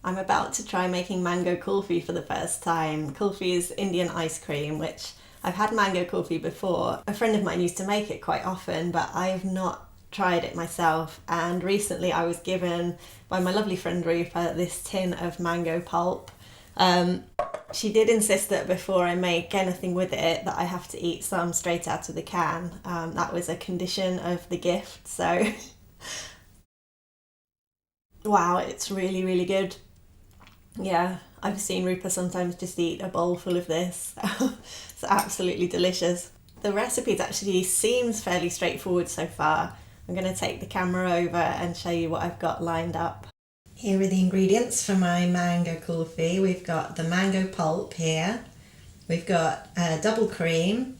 I'm about to try making mango kulfi for the first time. Kulfi is Indian ice cream, which I've had mango kulfi before. A friend of mine used to make it quite often, but I've not tried it myself. And recently I was given by my lovely friend Rupa this tin of mango pulp. She did insist that before I make anything with it that I have to eat some straight out of the can. That was a condition of the gift, so wow, it's really, really good. Yeah, I've seen Rupa sometimes just eat a bowl full of this. It's absolutely delicious. The recipe actually seems fairly straightforward so far. I'm going to take the camera over and show you what I've got lined up. Here are the ingredients for my mango kulfi. We've got the mango pulp here. We've got double cream,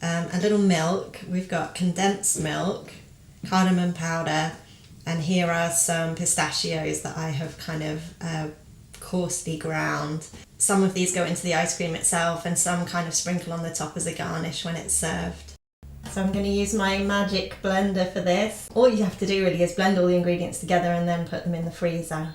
a little milk. We've got condensed milk, cardamom powder, and here are some pistachios that I have kind of coarsely ground. Some of these go into the ice cream itself and some kind of sprinkle on the top as a garnish when it's served. So I'm going to use my magic blender for this. All you have to do really is blend all the ingredients together and then put them in the freezer.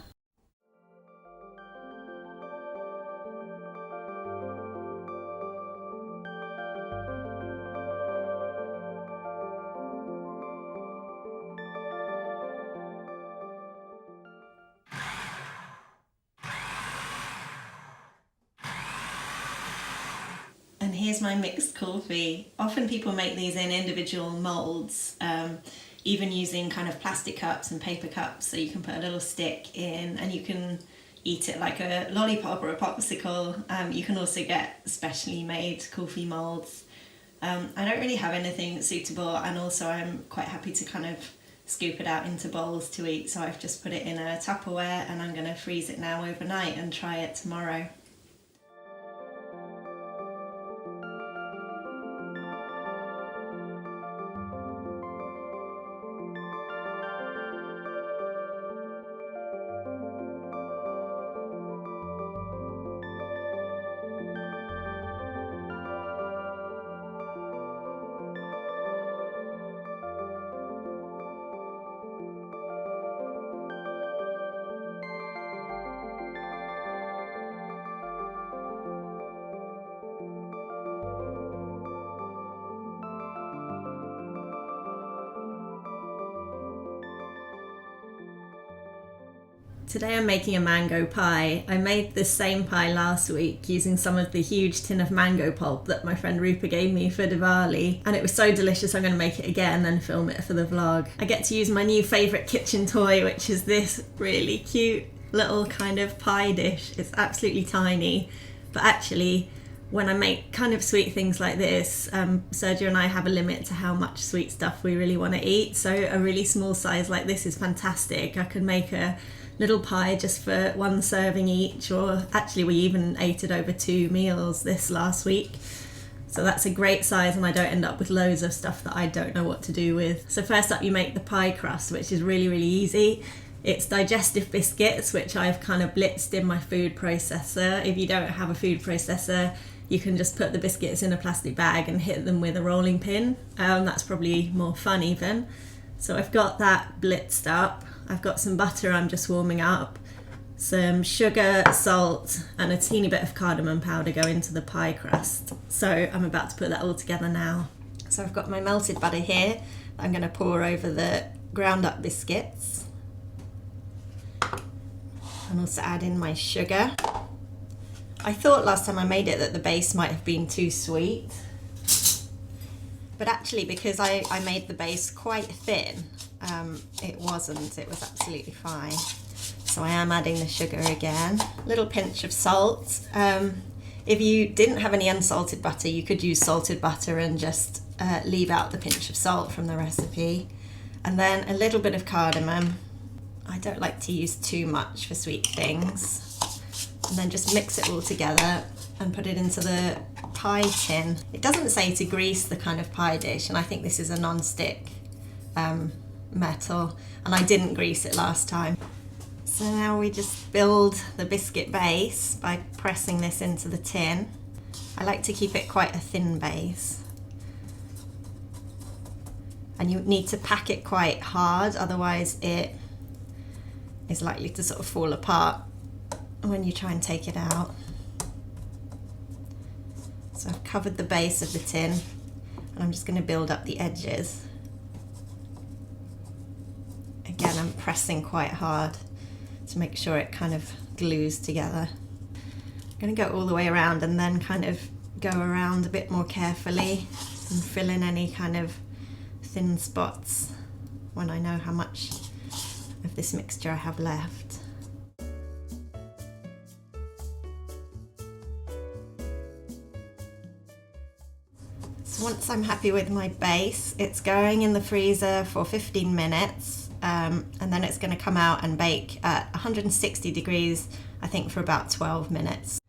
And here's my mixed kulfi. Often people make these in individual moulds, even using kind of plastic cups and paper cups, so you can put a little stick in and you can eat it like a lollipop or a popsicle. You can also get specially made kulfi moulds. I don't really have anything suitable, and also I'm quite happy to kind of scoop it out into bowls to eat, so I've just put it in a Tupperware and I'm going to freeze it now overnight and try it tomorrow. Today I'm making a mango pie. I made this same pie last week using some of the huge tin of mango pulp that my friend Rupa gave me for Diwali, and it was so delicious I'm going to make it again and film it for the vlog. I get to use my new favourite kitchen toy, which is this really cute little kind of pie dish. It's absolutely tiny, but actually when I make kind of sweet things like this, Sergio and I have a limit to how much sweet stuff we really want to eat, so a really small size like this is fantastic. I could make a little pie just for one serving each, or actually we even ate it over 2 meals this last week. So that's a great size and I don't end up with loads of stuff that I don't know what to do with. So first up you make the pie crust, which is really, really easy. It's digestive biscuits, which I've kind of blitzed in my food processor. If you don't have a food processor, you can just put the biscuits in a plastic bag and hit them with a rolling pin. That's probably more fun even. So I've got that blitzed up. I've got some butter I'm just warming up, some sugar, salt, and a teeny bit of cardamom powder go into the pie crust. So I'm about to put that all together now. So I've got my melted butter here that I'm going to pour over the ground up biscuits. And also add in my sugar. I thought last time I made it that the base might have been too sweet, but actually because I made the base quite thin, it wasn't. It was absolutely fine. So I am adding the sugar again. Little pinch of salt. If you didn't have any unsalted butter, you could use salted butter and just leave out the pinch of salt from the recipe. And then a little bit of cardamom. I don't like to use too much for sweet things. And then just mix it all together and put it into the pie tin. It doesn't say to grease the kind of pie dish, and I think this is a non-stick metal, and I didn't grease it last time. So now we just build the biscuit base by pressing this into the tin. I like to keep it quite a thin base. And you need to pack it quite hard, otherwise it is likely to sort of fall apart. when you try and take it out. So I've covered the base of the tin and I'm just going to build up the edges. Again, I'm pressing quite hard to make sure it kind of glues together. I'm going to go all the way around and then kind of go around a bit more carefully and fill in any kind of thin spots when I know how much of this mixture I have left. So once I'm happy with my base, it's going in the freezer for 15 minutes and then it's going to come out and bake at 160 degrees, I think, for about 12 minutes.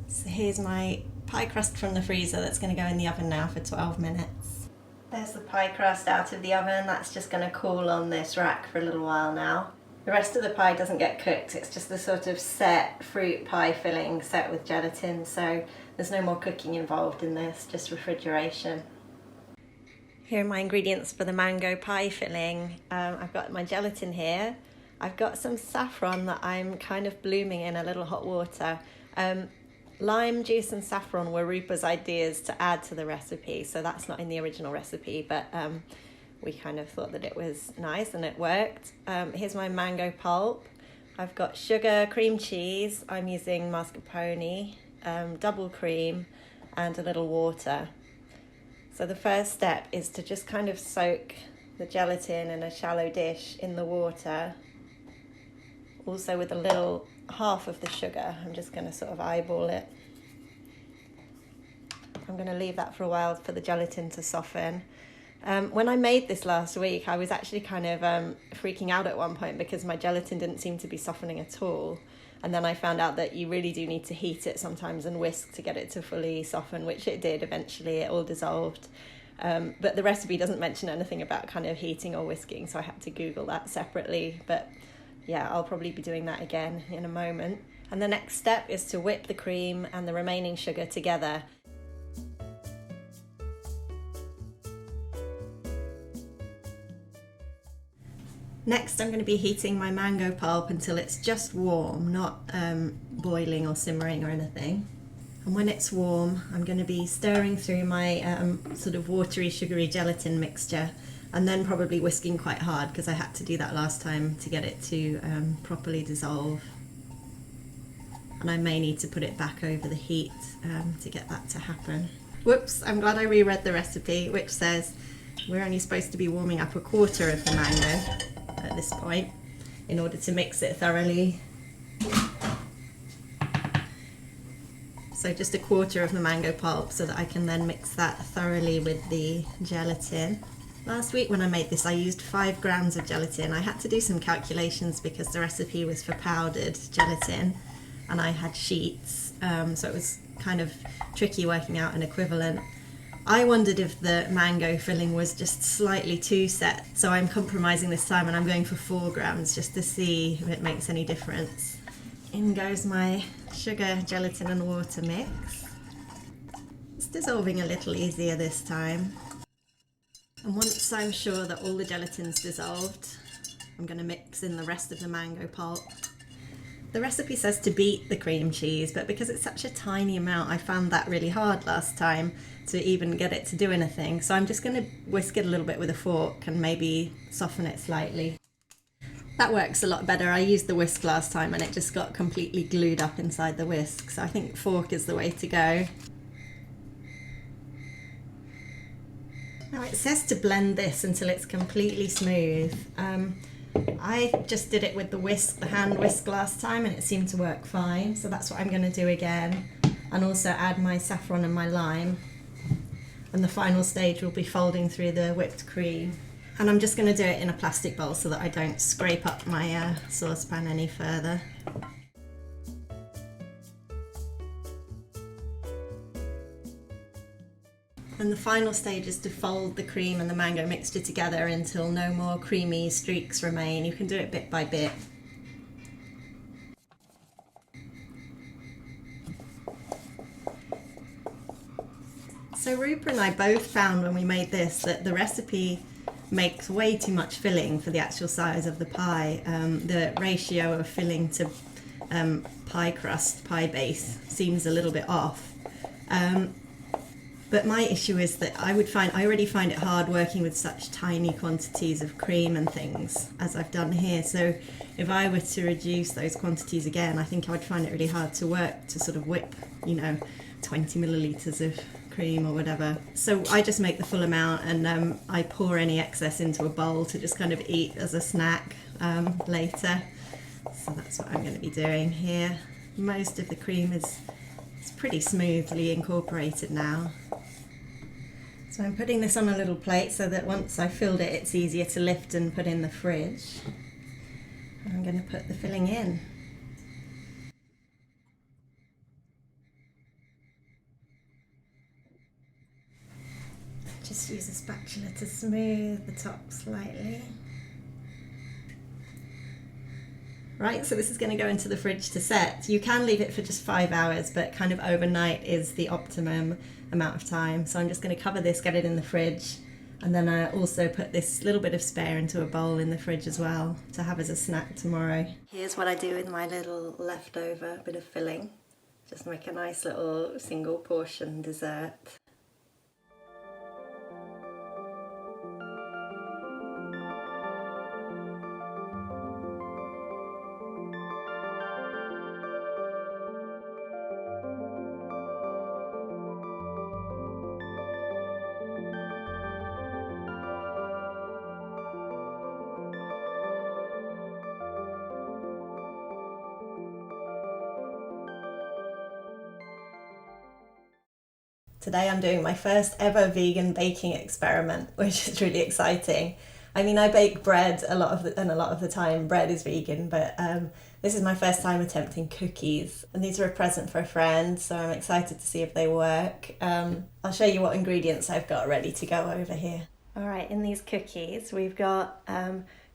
So here's my pie crust from the freezer that's going to go in the oven now for 12 minutes. There's the pie crust out of the oven. That's just going to cool on this rack for a little while now. The rest of the pie doesn't get cooked. It's just a sort of set fruit pie filling set with gelatin, so there's no more cooking involved in this, just refrigeration. Here are my ingredients for the mango pie filling. I've got my gelatin here. I've got some saffron that I'm kind of blooming in a little hot water. Lime juice and saffron were Rupa's ideas to add to the recipe, so that's not in the original recipe, but we kind of thought that it was nice and it worked. Here's my mango pulp. I've got sugar, cream cheese. I'm using mascarpone, double cream, and a little water. So the first step is to just kind of soak the gelatin in a shallow dish in the water, also with a little half of the sugar. I'm just going to sort of eyeball it. I'm going to leave that for a while for the gelatin to soften. When I made this last week, I was actually kind of freaking out at one point because my gelatin didn't seem to be softening at all. And then I found out that you really do need to heat it sometimes and whisk to get it to fully soften, which it did eventually. It all dissolved. But the recipe doesn't mention anything about kind of heating or whisking, so I had to Google that separately. But yeah, I'll probably be doing that again in a moment. And the next step is to whip the cream and the remaining sugar together. Next, I'm going to be heating my mango pulp until it's just warm, not boiling or simmering or anything. And when it's warm, I'm going to be stirring through my sort of watery, sugary gelatin mixture, and then probably whisking quite hard because I had to do that last time to get it to properly dissolve. And I may need to put it back over the heat to get that to happen. Whoops, I'm glad I reread the recipe, which says we're only supposed to be warming up a quarter of the mango at this point in order to mix it thoroughly. So just a quarter of the mango pulp so that I can then mix that thoroughly with the gelatin. Last week when I made this I used 5 grams of gelatin. I had to do some calculations because the recipe was for powdered gelatin and I had sheets, so it was kind of tricky working out an equivalent. I wondered if the mango filling was just slightly too set, so I'm compromising this time and I'm going for 4 grams just to see if it makes any difference. In goes my sugar, gelatin and water mix. It's dissolving a little easier this time. And once I'm sure that all the gelatin's dissolved, I'm going to mix in the rest of the mango pulp. The recipe says to beat the cream cheese, but because it's such a tiny amount, I found that really hard last time to even get it to do anything. So I'm just going to whisk it a little bit with a fork and maybe soften it slightly. That works a lot better. I used the whisk last time and it just got completely glued up inside the whisk. So I think fork is the way to go. Now it says to blend this until it's completely smooth. I just did it with the whisk, the hand whisk last time, and it seemed to work fine. So that's what I'm going to do again. And also add my saffron and my lime. And the final stage will be folding through the whipped cream. And I'm just going to do it in a plastic bowl so that I don't scrape up my saucepan any further. And the final stage is to fold the cream and the mango mixture together until no more creamy streaks remain. You can do it bit by bit. So Rupa and I both found when we made this that the recipe makes way too much filling for the actual size of the pie. The ratio of filling to pie crust, pie base seems a little bit off. But my issue is that I already find it hard working with such tiny quantities of cream and things as I've done here. So if I were to reduce those quantities again, I think I would find it really hard to work to sort of whip, 20 millilitres of cream or whatever. So I just make the full amount, and I pour any excess into a bowl to just kind of eat as a snack later. So that's what I'm going to be doing here. Most of the cream is pretty smoothly incorporated now. So I'm putting this on a little plate so that once I've filled it, it's easier to lift and put in the fridge. And I'm going to put the filling in. Just use a spatula to smooth the top slightly. Right, so this is going to go into the fridge to set. You can leave it for just 5 hours, but kind of overnight is the optimum amount of time. So I'm just going to cover this, get it in the fridge, and then I also put this little bit of spare into a bowl in the fridge as well to have as a snack tomorrow. Here's what I do with my little leftover bit of filling. Just make a nice little single portion dessert. Today I'm doing my first ever vegan baking experiment, which is really exciting. I mean, I bake bread a lot of the time bread is vegan, but this is my first time attempting cookies, and these are a present for a friend, so I'm excited to see if they work. I'll show you what ingredients I've got ready to go over here. All right, in these cookies we've got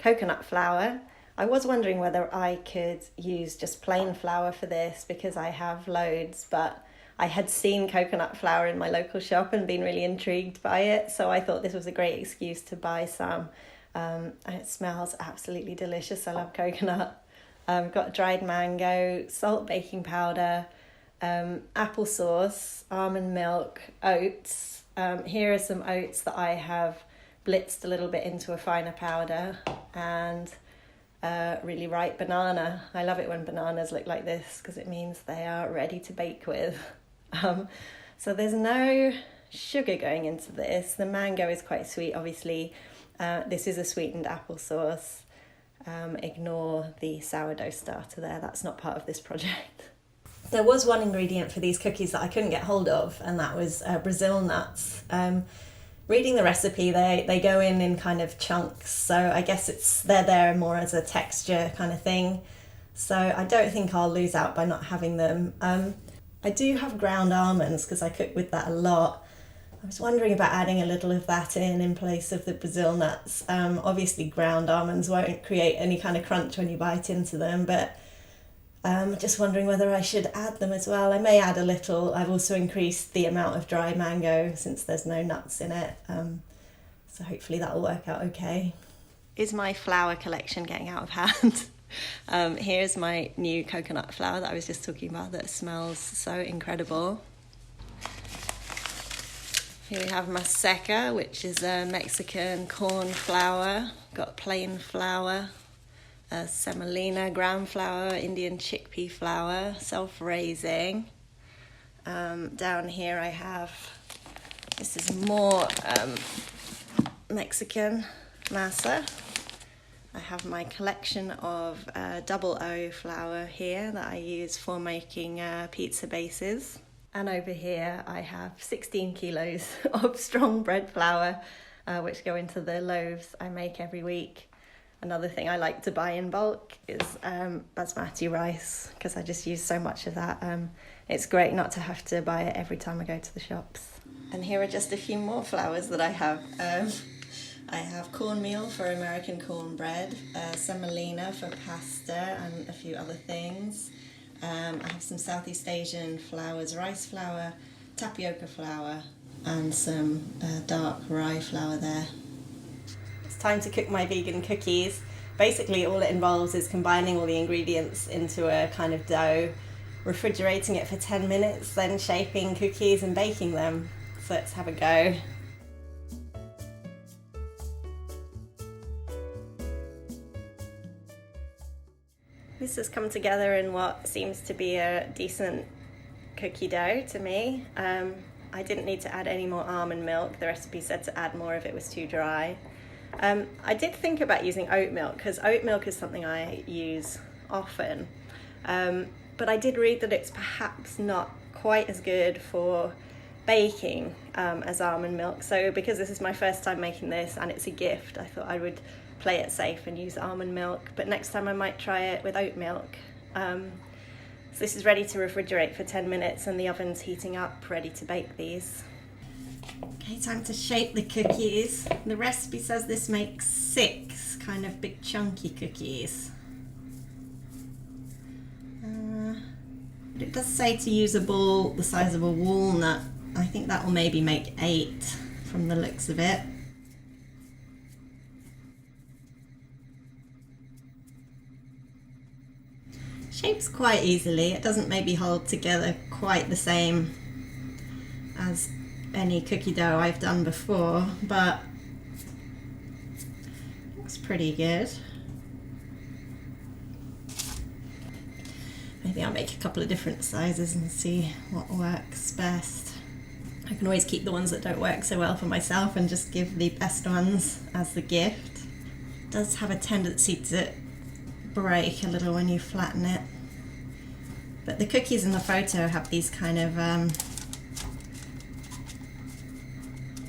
coconut flour. I was wondering whether I could use just plain flour for this because I have loads, but I had seen coconut flour in my local shop and been really intrigued by it, so I thought this was a great excuse to buy some. And it smells absolutely delicious. I love coconut. Got dried mango, salt, baking powder, applesauce, almond milk, oats. Here are some oats that I have blitzed a little bit into a finer powder, and really ripe banana. I love it when bananas look like this because it means they are ready to bake with. So there's no sugar going into this. The mango is quite sweet, obviously. This is a sweetened applesauce. Ignore the sourdough starter there, that's not part of this project. There was one ingredient for these cookies that I couldn't get hold of, and that was Brazil nuts. Reading the recipe, they go in kind of chunks, so I guess they're there more as a texture kind of thing. So I don't think I'll lose out by not having them. I do have ground almonds because I cook with that a lot. I was wondering about adding a little of that in place of the Brazil nuts. Obviously ground almonds won't create any kind of crunch when you bite into them, but just wondering whether I should add them as well. I may add a little. I've also increased the amount of dry mango since there's no nuts in it, so hopefully that'll work out okay. Is my flour collection getting out of hand? Here's my new coconut flour that I was just talking about that smells so incredible. Here we have maseca, which is a Mexican corn flour. Got plain flour, semolina, ground flour, Indian chickpea flour, self-raising. Down here I have, this is more Mexican masa. I have my collection of double O flour here that I use for making pizza bases. And over here I have 16 kilos of strong bread flour, which go into the loaves I make every week. Another thing I like to buy in bulk is basmati rice, because I just use so much of that. It's great not to have to buy it every time I go to the shops. And here are just a few more flours that I have. I have cornmeal for American cornbread, semolina for pasta and a few other things. I have some Southeast Asian flours, rice flour, tapioca flour, and some dark rye flour there. It's time to cook my vegan cookies. Basically all it involves is combining all the ingredients into a kind of dough, refrigerating it for 10 minutes, then shaping cookies and baking them. So let's have a go. This has come together in what seems to be a decent cookie dough to me. I didn't need to add any more almond milk. The recipe said to add more if it was too dry. I did think about using oat milk because oat milk is something I use often. But I did read that it's perhaps not quite as good for baking as almond milk. So because this is my first time making this and it's a gift, I thought I would play it safe and use almond milk. But next time I might try it with oat milk. So this is ready to refrigerate for 10 minutes and the oven's heating up, ready to bake these. Okay, time to shape the cookies. The recipe says this makes 6 kind of big chunky cookies. But it does say to use a ball the size of a walnut. I think that will maybe make 8 from the looks of it. Shapes quite easily. It doesn't maybe hold together quite the same as any cookie dough I've done before, but looks pretty good. Maybe I'll make a couple of different sizes and see what works best. I can always keep the ones that don't work so well for myself and just give the best ones as the gift. It does have a tendency to break a little when you flatten it, but the cookies in the photo have these kind of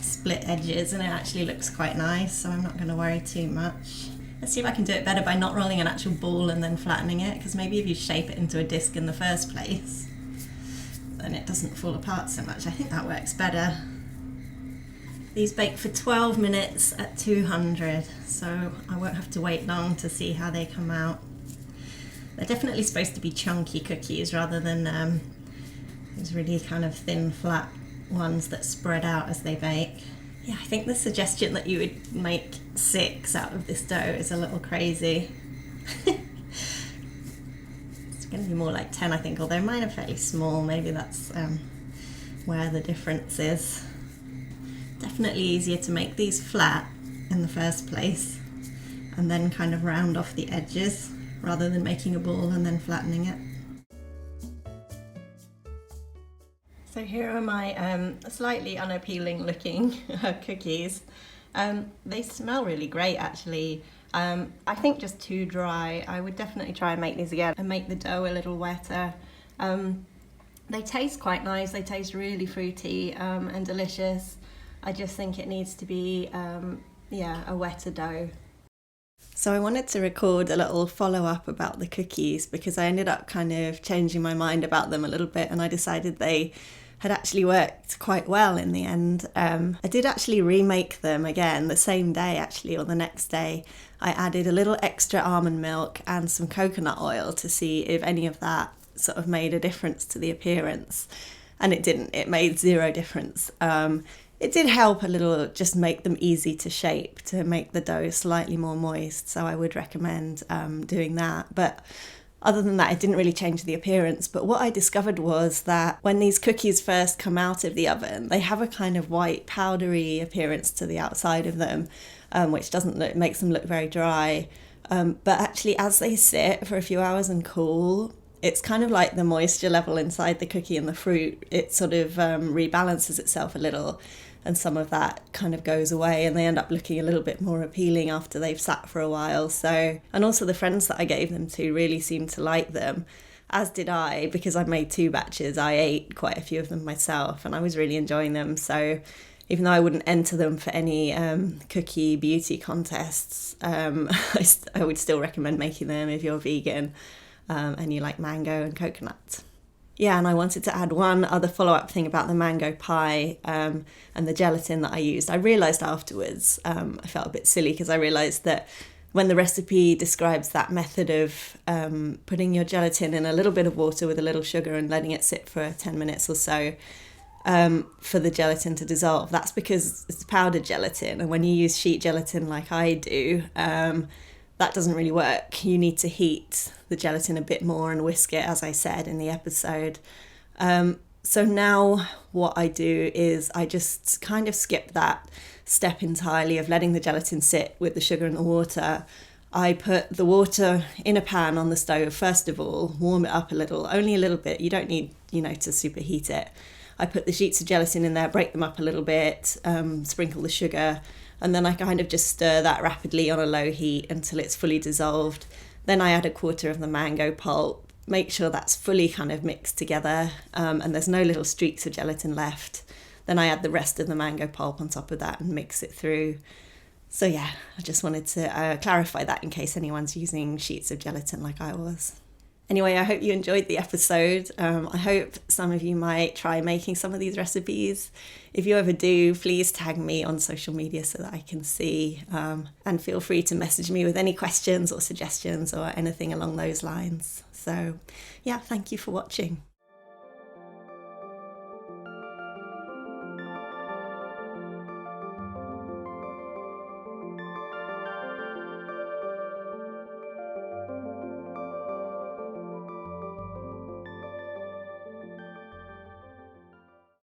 split edges and it actually looks quite nice, so I'm not going to worry too much. Let's see if I can do it better by not rolling an actual ball and then flattening it, because maybe if you shape it into a disc in the first place then it doesn't fall apart so much. I think that works better. These bake for 12 minutes at 200, so I won't have to wait long to see how they come out. They're definitely supposed to be chunky cookies rather than these really kind of thin, flat ones that spread out as they bake. Yeah, I think the suggestion that you would make 6 out of this dough is a little crazy. It's going to be more like 10, I think, although mine are fairly small. Maybe that's where the difference is. Definitely easier to make these flat in the first place and then kind of round off the edges rather than making a ball and then flattening it. So here are my slightly unappealing looking cookies. They smell really great actually. I think just too dry. I would definitely try and make these again and make the dough a little wetter. They taste quite nice. They taste really fruity and delicious. I just think it needs to be, a wetter dough. So I wanted to record a little follow-up about the cookies because I ended up kind of changing my mind about them a little bit and I decided they had actually worked quite well in the end. I did actually remake them again the same day actually, or the next day. I added a little extra almond milk and some coconut oil to see if any of that sort of made a difference to the appearance. And it didn't. It made 0 difference. It did help a little, just make them easy to shape, to make the dough slightly more moist. So I would recommend doing that. But other than that, it didn't really change the appearance. But what I discovered was that when these cookies first come out of the oven, they have a kind of white powdery appearance to the outside of them, which makes them look very dry. But actually, as they sit for a few hours and cool, it's kind of like the moisture level inside the cookie and the fruit. It sort of rebalances itself a little, and some of that kind of goes away and they end up looking a little bit more appealing after they've sat for a while. So, and also the friends that I gave them to really seemed to like them, as did I, because I made 2 batches. I ate quite a few of them myself and I was really enjoying them. So even though I wouldn't enter them for any cookie beauty contests, I would still recommend making them if you're vegan and you like mango and coconut. Yeah, and I wanted to add one other follow-up thing about the mango pie and the gelatin that I used. I realised afterwards, I felt a bit silly because I realised that when the recipe describes that method of putting your gelatin in a little bit of water with a little sugar and letting it sit for 10 minutes or so for the gelatin to dissolve, that's because it's powdered gelatin. And when you use sheet gelatin like I do, that doesn't really work. You need to heat the gelatin a bit more and whisk it, as I said in the episode. So now what I do is I just kind of skip that step entirely of letting the gelatin sit with the sugar and the water. I put the water in a pan on the stove first of all, warm it up a little, only a little bit. You don't need, to superheat it. I put the sheets of gelatin in there, break them up a little bit, sprinkle the sugar, and then I kind of just stir that rapidly on a low heat until it's fully dissolved. Then I add a quarter of the mango pulp, make sure that's fully kind of mixed together, and there's no little streaks of gelatin left. Then I add the rest of the mango pulp on top of that and mix it through. So yeah, I just wanted to clarify that in case anyone's using sheets of gelatin like I was. Anyway, I hope you enjoyed the episode. I hope some of you might try making some of these recipes. If you ever do, please tag me on social media so that I can see. And feel free to message me with any questions or suggestions or anything along those lines. So yeah, thank you for watching.